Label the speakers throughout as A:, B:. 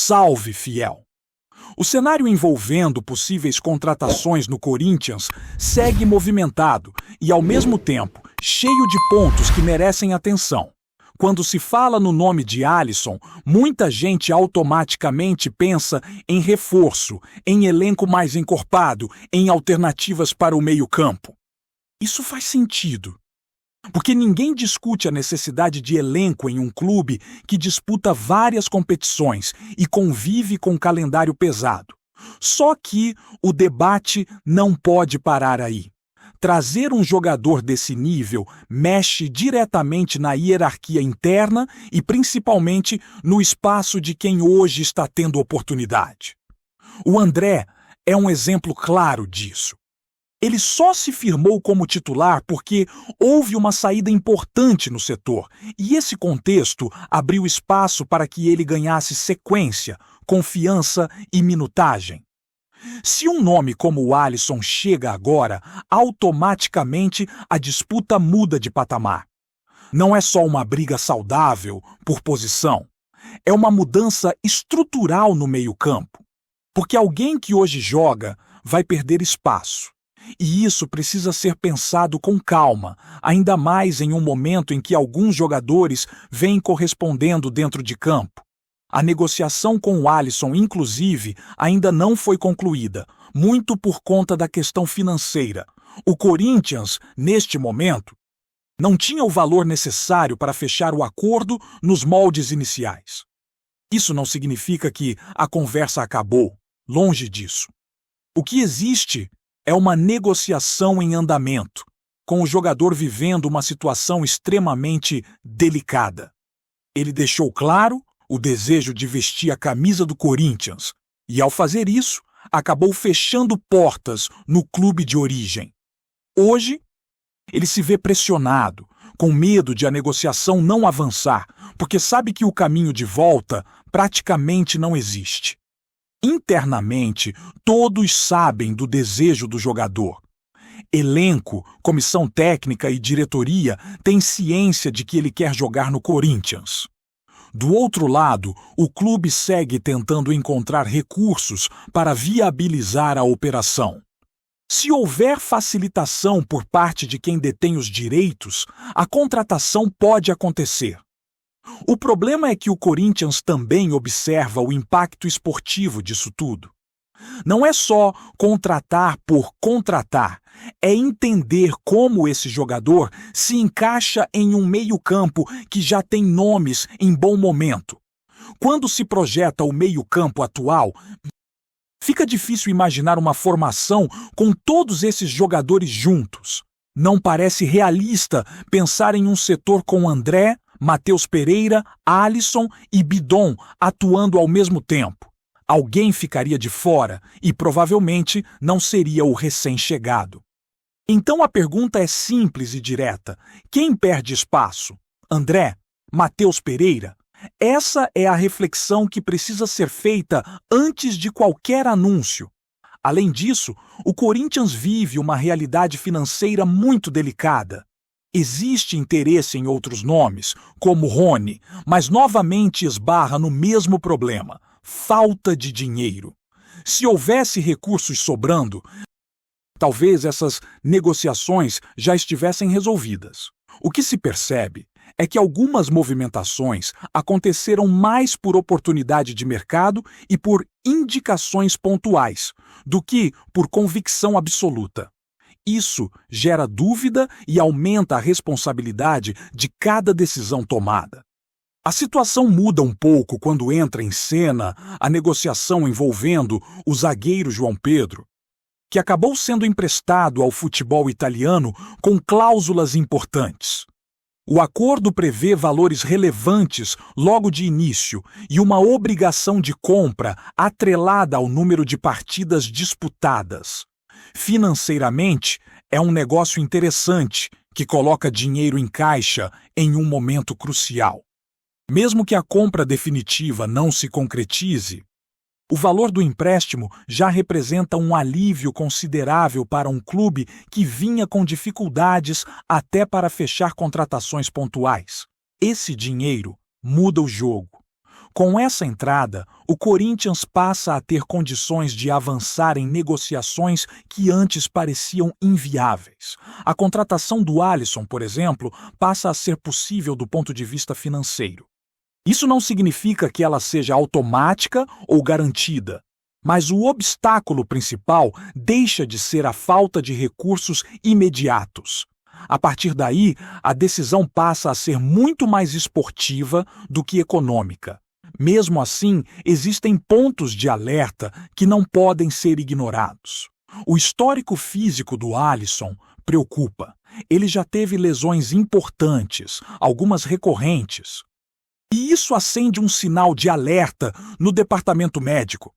A: Salve, fiel! O cenário envolvendo possíveis contratações no Corinthians segue movimentado e, ao mesmo tempo, cheio de pontos que merecem atenção. Quando se fala no nome de Alisson, muita gente automaticamente pensa em reforço, em elenco mais encorpado, em alternativas para o meio-campo. Isso faz sentido, porque ninguém discute a necessidade de elenco em um clube que disputa várias competições e convive com calendário pesado. Só que o debate não pode parar aí. Trazer um jogador desse nível mexe diretamente na hierarquia interna e principalmente no espaço de quem hoje está tendo oportunidade. O André é um exemplo claro disso. Ele só se firmou como titular porque houve uma saída importante no setor, e esse contexto abriu espaço para que ele ganhasse sequência, confiança e minutagem. Se um nome como o Alisson chega agora, automaticamente a disputa muda de patamar. Não é só uma briga saudável por posição, é uma mudança estrutural no meio-campo, porque alguém que hoje joga vai perder espaço. E isso precisa ser pensado com calma, ainda mais em um momento em que alguns jogadores vêm correspondendo dentro de campo. A negociação com o Alisson, inclusive, ainda não foi concluída, muito por conta da questão financeira. O Corinthians, neste momento, não tinha o valor necessário para fechar o acordo nos moldes iniciais. Isso não significa que a conversa acabou, longe disso. O que existe é uma negociação em andamento, com o jogador vivendo uma situação extremamente delicada. Ele deixou claro o desejo de vestir a camisa do Corinthians e, ao fazer isso, acabou fechando portas no clube de origem. Hoje, ele se vê pressionado, com medo de a negociação não avançar, porque sabe que o caminho de volta praticamente não existe. Internamente, todos sabem do desejo do jogador. Elenco, comissão técnica e diretoria têm ciência de que ele quer jogar no Corinthians. Do outro lado, o clube segue tentando encontrar recursos para viabilizar a operação. Se houver facilitação por parte de quem detém os direitos, a contratação pode acontecer. O problema é que o Corinthians também observa o impacto esportivo disso tudo. Não é só contratar por contratar, é entender como esse jogador se encaixa em um meio-campo que já tem nomes em bom momento. Quando se projeta o meio-campo atual, fica difícil imaginar uma formação com todos esses jogadores juntos. Não parece realista pensar em um setor com André, Matheus Pereira, Alisson e Bidon atuando ao mesmo tempo. Alguém ficaria de fora e provavelmente não seria o recém-chegado. Então a pergunta é simples e direta. Quem perde espaço? André? Matheus Pereira? Essa é a reflexão que precisa ser feita antes de qualquer anúncio. Além disso, o Corinthians vive uma realidade financeira muito delicada. Existe interesse em outros nomes, como Rony, mas novamente esbarra no mesmo problema: falta de dinheiro. Se houvesse recursos sobrando, talvez essas negociações já estivessem resolvidas. O que se percebe é que algumas movimentações aconteceram mais por oportunidade de mercado e por indicações pontuais, do que por convicção absoluta. Isso gera dúvida e aumenta a responsabilidade de cada decisão tomada. A situação muda um pouco quando entra em cena a negociação envolvendo o zagueiro João Pedro, que acabou sendo emprestado ao futebol italiano com cláusulas importantes. O acordo prevê valores relevantes logo de início e uma obrigação de compra atrelada ao número de partidas disputadas. Financeiramente, é um negócio interessante que coloca dinheiro em caixa em um momento crucial. Mesmo que a compra definitiva não se concretize, o valor do empréstimo já representa um alívio considerável para um clube que vinha com dificuldades até para fechar contratações pontuais. Esse dinheiro muda o jogo. Com essa entrada, o Corinthians passa a ter condições de avançar em negociações que antes pareciam inviáveis. A contratação do Alisson, por exemplo, passa a ser possível do ponto de vista financeiro. Isso não significa que ela seja automática ou garantida, mas o obstáculo principal deixa de ser a falta de recursos imediatos. A partir daí, a decisão passa a ser muito mais esportiva do que econômica. Mesmo assim, existem pontos de alerta que não podem ser ignorados. O histórico físico do Alisson preocupa. Ele já teve lesões importantes, algumas recorrentes. E isso acende um sinal de alerta no departamento médico.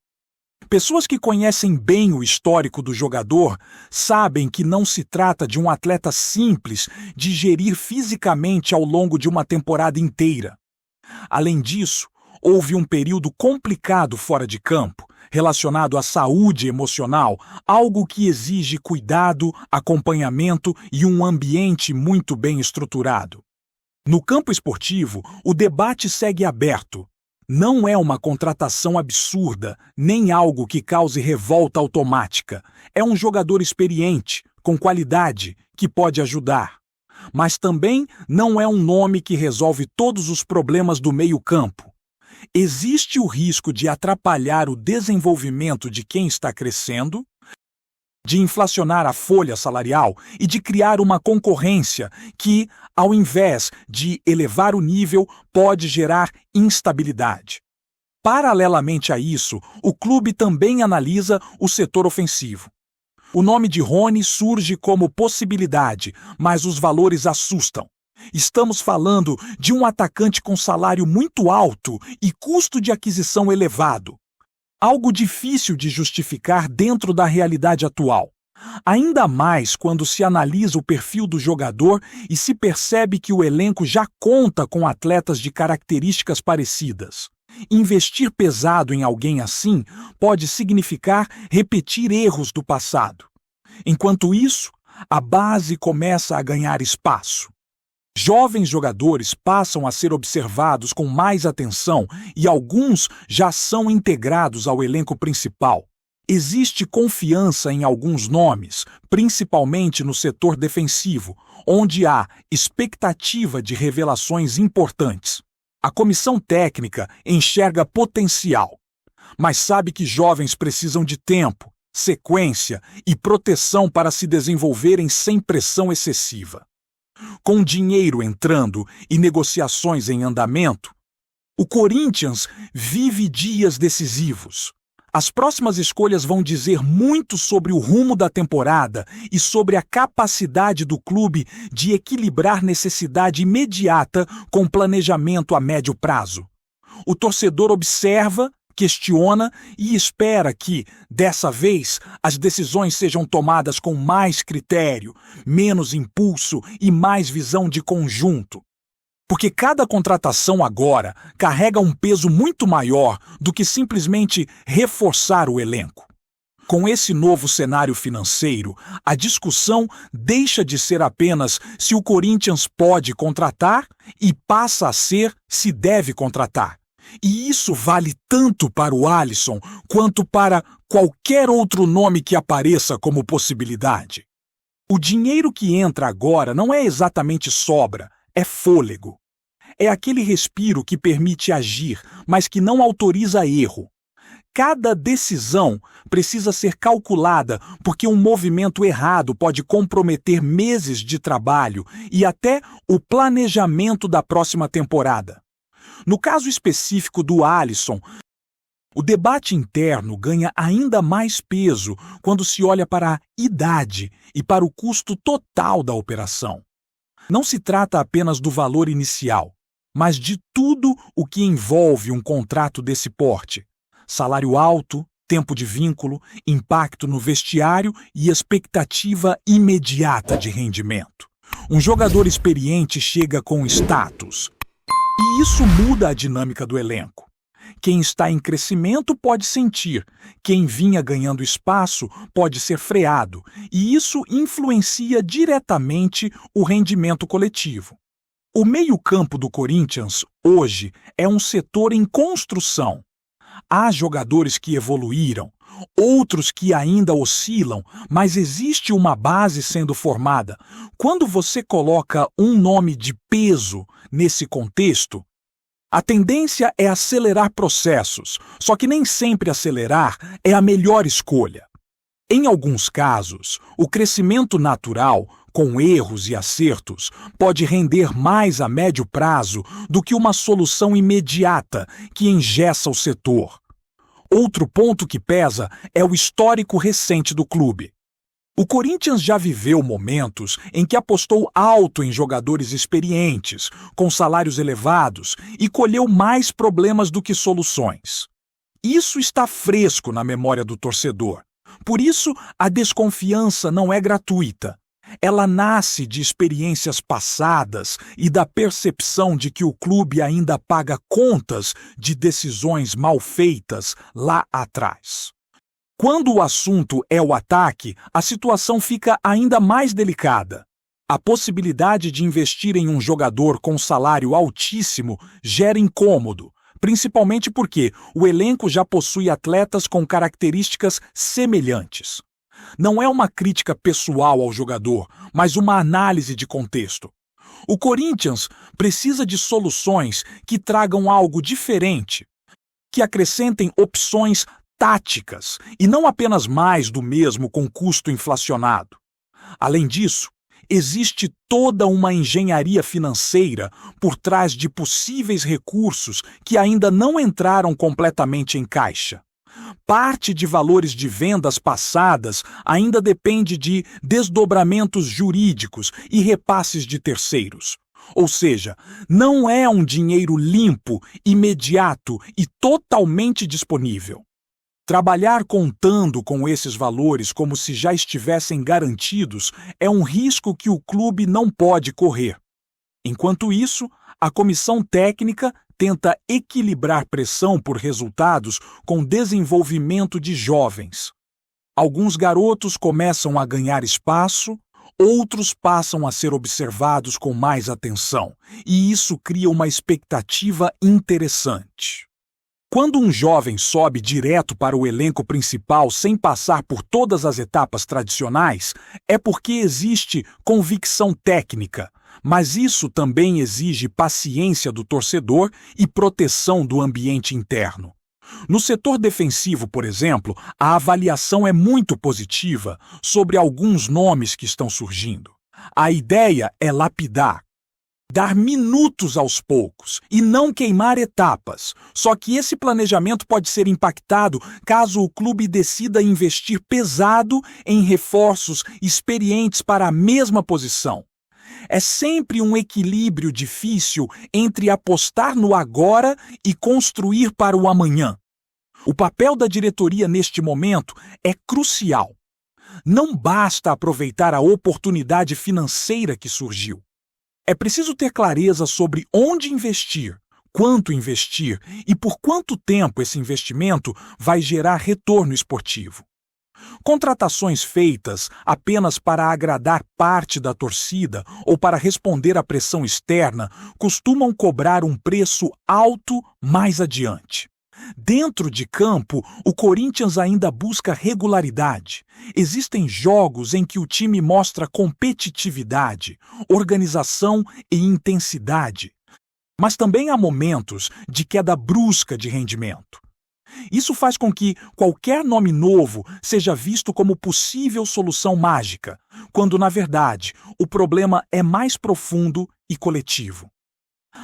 A: Pessoas que conhecem bem o histórico do jogador sabem que não se trata de um atleta simples de gerir fisicamente ao longo de uma temporada inteira. Além disso, houve um período complicado fora de campo, relacionado à saúde emocional, algo que exige cuidado, acompanhamento e um ambiente muito bem estruturado. No campo esportivo, o debate segue aberto. Não é uma contratação absurda, nem algo que cause revolta automática. É um jogador experiente, com qualidade, que pode ajudar. Mas também não é um nome que resolve todos os problemas do meio-campo. Existe o risco de atrapalhar o desenvolvimento de quem está crescendo, de inflacionar a folha salarial e de criar uma concorrência que, ao invés de elevar o nível, pode gerar instabilidade. Paralelamente a isso, o clube também analisa o setor ofensivo. O nome de Rony surge como possibilidade, mas os valores assustam. Estamos falando de um atacante com salário muito alto e custo de aquisição elevado. Algo difícil de justificar dentro da realidade atual. Ainda mais quando se analisa o perfil do jogador e se percebe que o elenco já conta com atletas de características parecidas. Investir pesado em alguém assim pode significar repetir erros do passado. Enquanto isso, a base começa a ganhar espaço. Jovens jogadores passam a ser observados com mais atenção e alguns já são integrados ao elenco principal. Existe confiança em alguns nomes, principalmente no setor defensivo, onde há expectativa de revelações importantes. A comissão técnica enxerga potencial, mas sabe que jovens precisam de tempo, sequência e proteção para se desenvolverem sem pressão excessiva. Com dinheiro entrando e negociações em andamento, o Corinthians vive dias decisivos. As próximas escolhas vão dizer muito sobre o rumo da temporada e sobre a capacidade do clube de equilibrar necessidade imediata com planejamento a médio prazo. O torcedor observa, questiona e espera que, dessa vez, as decisões sejam tomadas com mais critério, menos impulso e mais visão de conjunto. Porque cada contratação agora carrega um peso muito maior do que simplesmente reforçar o elenco. Com esse novo cenário financeiro, a discussão deixa de ser apenas se o Corinthians pode contratar e passa a ser se deve contratar. E isso vale tanto para o Alisson quanto para qualquer outro nome que apareça como possibilidade. O dinheiro que entra agora não é exatamente sobra, é fôlego. É aquele respiro que permite agir, mas que não autoriza erro. Cada decisão precisa ser calculada porque um movimento errado pode comprometer meses de trabalho e até o planejamento da próxima temporada. No caso específico do Alisson, o debate interno ganha ainda mais peso quando se olha para a idade e para o custo total da operação. Não se trata apenas do valor inicial, mas de tudo o que envolve um contrato desse porte. Salário alto, tempo de vínculo, impacto no vestiário e expectativa imediata de rendimento. Um jogador experiente chega com status. E isso muda a dinâmica do elenco. Quem está em crescimento pode sentir, quem vinha ganhando espaço pode ser freado, e isso influencia diretamente o rendimento coletivo. O meio-campo do Corinthians, hoje, é um setor em construção. Há jogadores que evoluíram, outros que ainda oscilam, mas existe uma base sendo formada. Quando você coloca um nome de peso nesse contexto, a tendência é acelerar processos, só que nem sempre acelerar é a melhor escolha. Em alguns casos, o crescimento natural, com erros e acertos, pode render mais a médio prazo do que uma solução imediata que engessa o setor. Outro ponto que pesa é o histórico recente do clube. O Corinthians já viveu momentos em que apostou alto em jogadores experientes, com salários elevados, e colheu mais problemas do que soluções. Isso está fresco na memória do torcedor. Por isso, a desconfiança não é gratuita. Ela nasce de experiências passadas e da percepção de que o clube ainda paga contas de decisões mal feitas lá atrás. Quando o assunto é o ataque, a situação fica ainda mais delicada. A possibilidade de investir em um jogador com salário altíssimo gera incômodo, principalmente porque o elenco já possui atletas com características semelhantes. Não é uma crítica pessoal ao jogador, mas uma análise de contexto. O Corinthians precisa de soluções que tragam algo diferente, que acrescentem opções táticas e não apenas mais do mesmo com custo inflacionado. Além disso, existe toda uma engenharia financeira por trás de possíveis recursos que ainda não entraram completamente em caixa. Parte de valores de vendas passadas ainda depende de desdobramentos jurídicos e repasses de terceiros. Ou seja, não é um dinheiro limpo, imediato e totalmente disponível. Trabalhar contando com esses valores como se já estivessem garantidos é um risco que o clube não pode correr. Enquanto isso, a comissão técnica tenta equilibrar pressão por resultados com desenvolvimento de jovens. Alguns garotos começam a ganhar espaço, outros passam a ser observados com mais atenção, e isso cria uma expectativa interessante. Quando um jovem sobe direto para o elenco principal sem passar por todas as etapas tradicionais, é porque existe convicção técnica, mas isso também exige paciência do torcedor e proteção do ambiente interno. No setor defensivo, por exemplo, a avaliação é muito positiva sobre alguns nomes que estão surgindo. A ideia é lapidar, dar minutos aos poucos e não queimar etapas. Só que esse planejamento pode ser impactado caso o clube decida investir pesado em reforços experientes para a mesma posição. É sempre um equilíbrio difícil entre apostar no agora e construir para o amanhã. O papel da diretoria neste momento é crucial. Não basta aproveitar a oportunidade financeira que surgiu. É preciso ter clareza sobre onde investir, quanto investir e por quanto tempo esse investimento vai gerar retorno esportivo. Contratações feitas apenas para agradar parte da torcida ou para responder à pressão externa costumam cobrar um preço alto mais adiante. Dentro de campo, o Corinthians ainda busca regularidade. Existem jogos em que o time mostra competitividade, organização e intensidade. Mas também há momentos de queda brusca de rendimento. Isso faz com que qualquer nome novo seja visto como possível solução mágica, quando, na verdade, o problema é mais profundo e coletivo.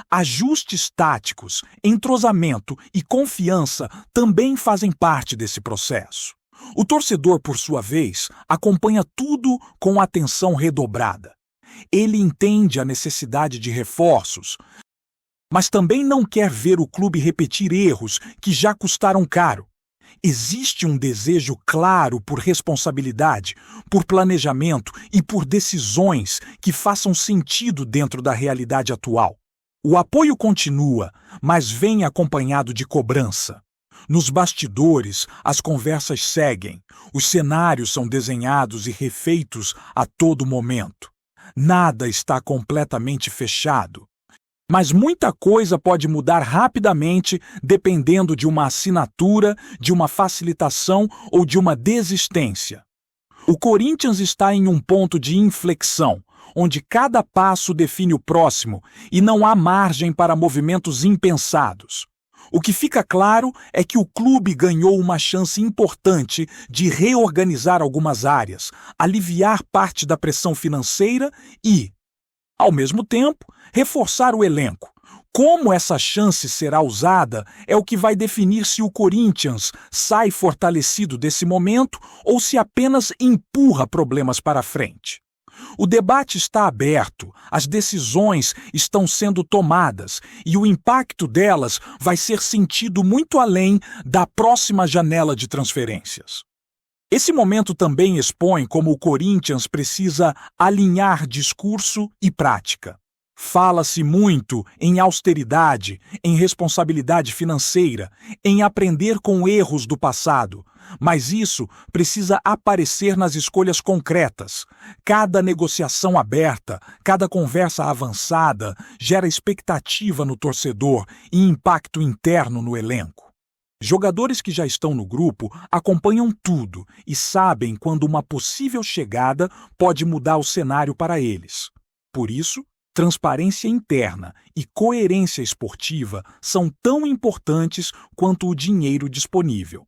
A: Ajustes táticos, entrosamento e confiança também fazem parte desse processo. O torcedor, por sua vez, acompanha tudo com atenção redobrada. Ele entende a necessidade de reforços, mas também não quer ver o clube repetir erros que já custaram caro. Existe um desejo claro por responsabilidade, por planejamento e por decisões que façam sentido dentro da realidade atual. O apoio continua, mas vem acompanhado de cobrança. Nos bastidores, as conversas seguem, os cenários são desenhados e refeitos a todo momento. Nada está completamente fechado. Mas muita coisa pode mudar rapidamente dependendo de uma assinatura, de uma facilitação ou de uma desistência. O Corinthians está em um ponto de inflexão, onde cada passo define o próximo e não há margem para movimentos impensados. O que fica claro é que o clube ganhou uma chance importante de reorganizar algumas áreas, aliviar parte da pressão financeira e, ao mesmo tempo, reforçar o elenco. Como essa chance será usada é o que vai definir se o Corinthians sai fortalecido desse momento ou se apenas empurra problemas para frente. O debate está aberto, as decisões estão sendo tomadas e o impacto delas vai ser sentido muito além da próxima janela de transferências. Esse momento também expõe como o Corinthians precisa alinhar discurso e prática. Fala-se muito em austeridade, em responsabilidade financeira, em aprender com erros do passado, mas isso precisa aparecer nas escolhas concretas. Cada negociação aberta, cada conversa avançada gera expectativa no torcedor e impacto interno no elenco. Jogadores que já estão no grupo acompanham tudo e sabem quando uma possível chegada pode mudar o cenário para eles. Por isso, transparência interna e coerência esportiva são tão importantes quanto o dinheiro disponível.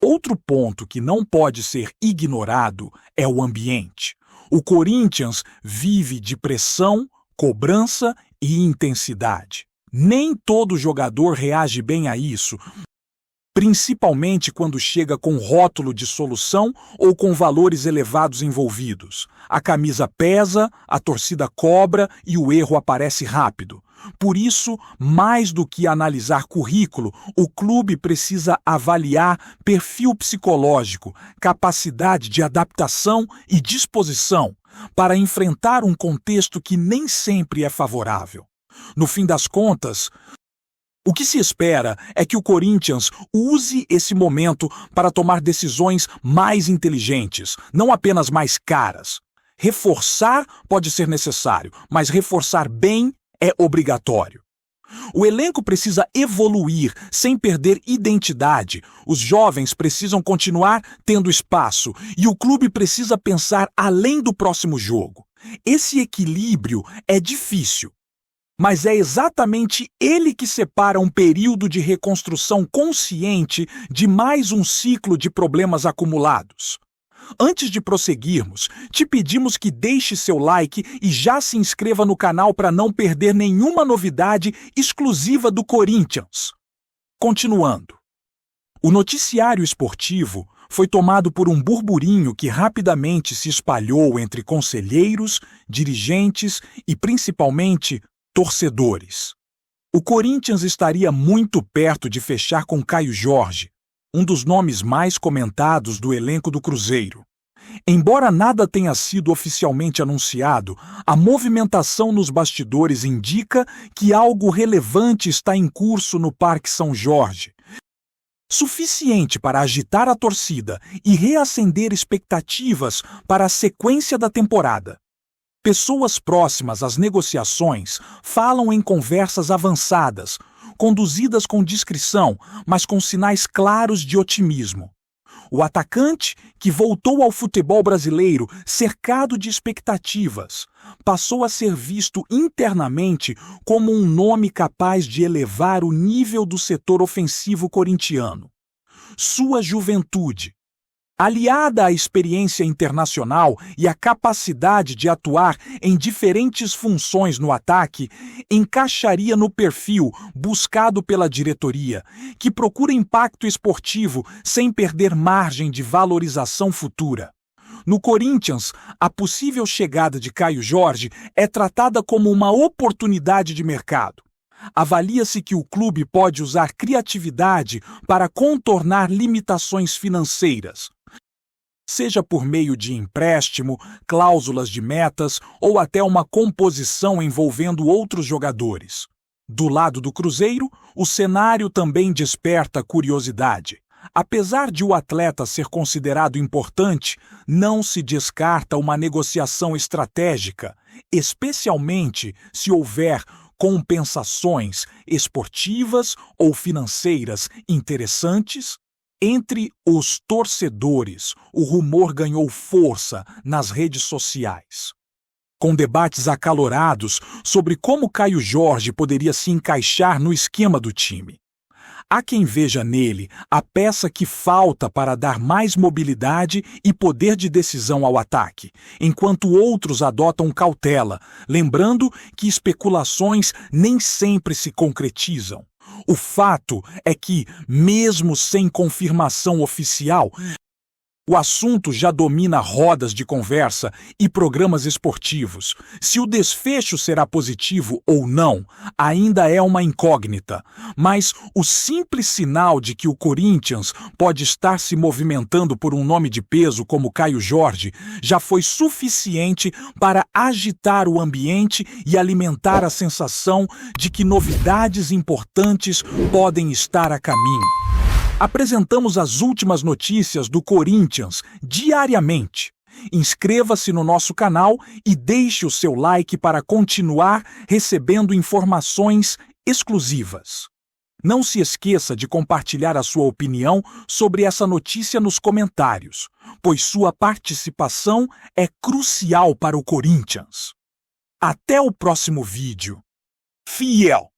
A: Outro ponto que não pode ser ignorado é o ambiente. O Corinthians vive de pressão, cobrança e intensidade. Nem todo jogador reage bem a isso, principalmente quando chega com rótulo de solução ou com valores elevados envolvidos. A camisa pesa, a torcida cobra e o erro aparece rápido. Por isso, mais do que analisar currículo, o clube precisa avaliar perfil psicológico, capacidade de adaptação e disposição para enfrentar um contexto que nem sempre é favorável. No fim das contas, o que se espera é que o Corinthians use esse momento para tomar decisões mais inteligentes, não apenas mais caras. Reforçar pode ser necessário, mas reforçar bem é obrigatório. O elenco precisa evoluir sem perder identidade. Os jovens precisam continuar tendo espaço e o clube precisa pensar além do próximo jogo. Esse equilíbrio é difícil, mas é exatamente ele que separa um período de reconstrução consciente de mais um ciclo de problemas acumulados. Antes de prosseguirmos, te pedimos que deixe seu like e já se inscreva no canal para não perder nenhuma novidade exclusiva do Corinthians. Continuando. O noticiário esportivo foi tomado por um burburinho que rapidamente se espalhou entre conselheiros, dirigentes e, principalmente, torcedores. O Corinthians estaria muito perto de fechar com Caio Jorge, um dos nomes mais comentados do elenco do Cruzeiro. Embora nada tenha sido oficialmente anunciado, a movimentação nos bastidores indica que algo relevante está em curso no Parque São Jorge, suficiente para agitar a torcida e reacender expectativas para a sequência da temporada. Pessoas próximas às negociações falam em conversas avançadas, conduzidas com discrição, mas com sinais claros de otimismo. O atacante, que voltou ao futebol brasileiro cercado de expectativas, passou a ser visto internamente como um nome capaz de elevar o nível do setor ofensivo corintiano. Sua juventude, aliada à experiência internacional e à capacidade de atuar em diferentes funções no ataque, encaixaria no perfil buscado pela diretoria, que procura impacto esportivo sem perder margem de valorização futura. No Corinthians, a possível chegada de Caio Jorge é tratada como uma oportunidade de mercado. Avalia-se que o clube pode usar criatividade para contornar limitações financeiras, seja por meio de empréstimo, cláusulas de metas ou até uma composição envolvendo outros jogadores. Do lado do Cruzeiro, o cenário também desperta curiosidade. Apesar de o atleta ser considerado importante, não se descarta uma negociação estratégica, especialmente se houver compensações esportivas ou financeiras interessantes? Entre os torcedores, o rumor ganhou força nas redes sociais, com debates acalorados sobre como Caio Jorge poderia se encaixar no esquema do time. Há quem veja nele a peça que falta para dar mais mobilidade e poder de decisão ao ataque, enquanto outros adotam cautela, lembrando que especulações nem sempre se concretizam. O fato é que, mesmo sem confirmação oficial, o assunto já domina rodas de conversa e programas esportivos. Se o desfecho será positivo ou não, ainda é uma incógnita. Mas o simples sinal de que o Corinthians pode estar se movimentando por um nome de peso como Caio Jorge já foi suficiente para agitar o ambiente e alimentar a sensação de que novidades importantes podem estar a caminho. Apresentamos as últimas notícias do Corinthians diariamente. Inscreva-se no nosso canal e deixe o seu like para continuar recebendo informações exclusivas. Não se esqueça de compartilhar a sua opinião sobre essa notícia nos comentários, pois sua participação é crucial para o Corinthians. Até o próximo vídeo. Fiel!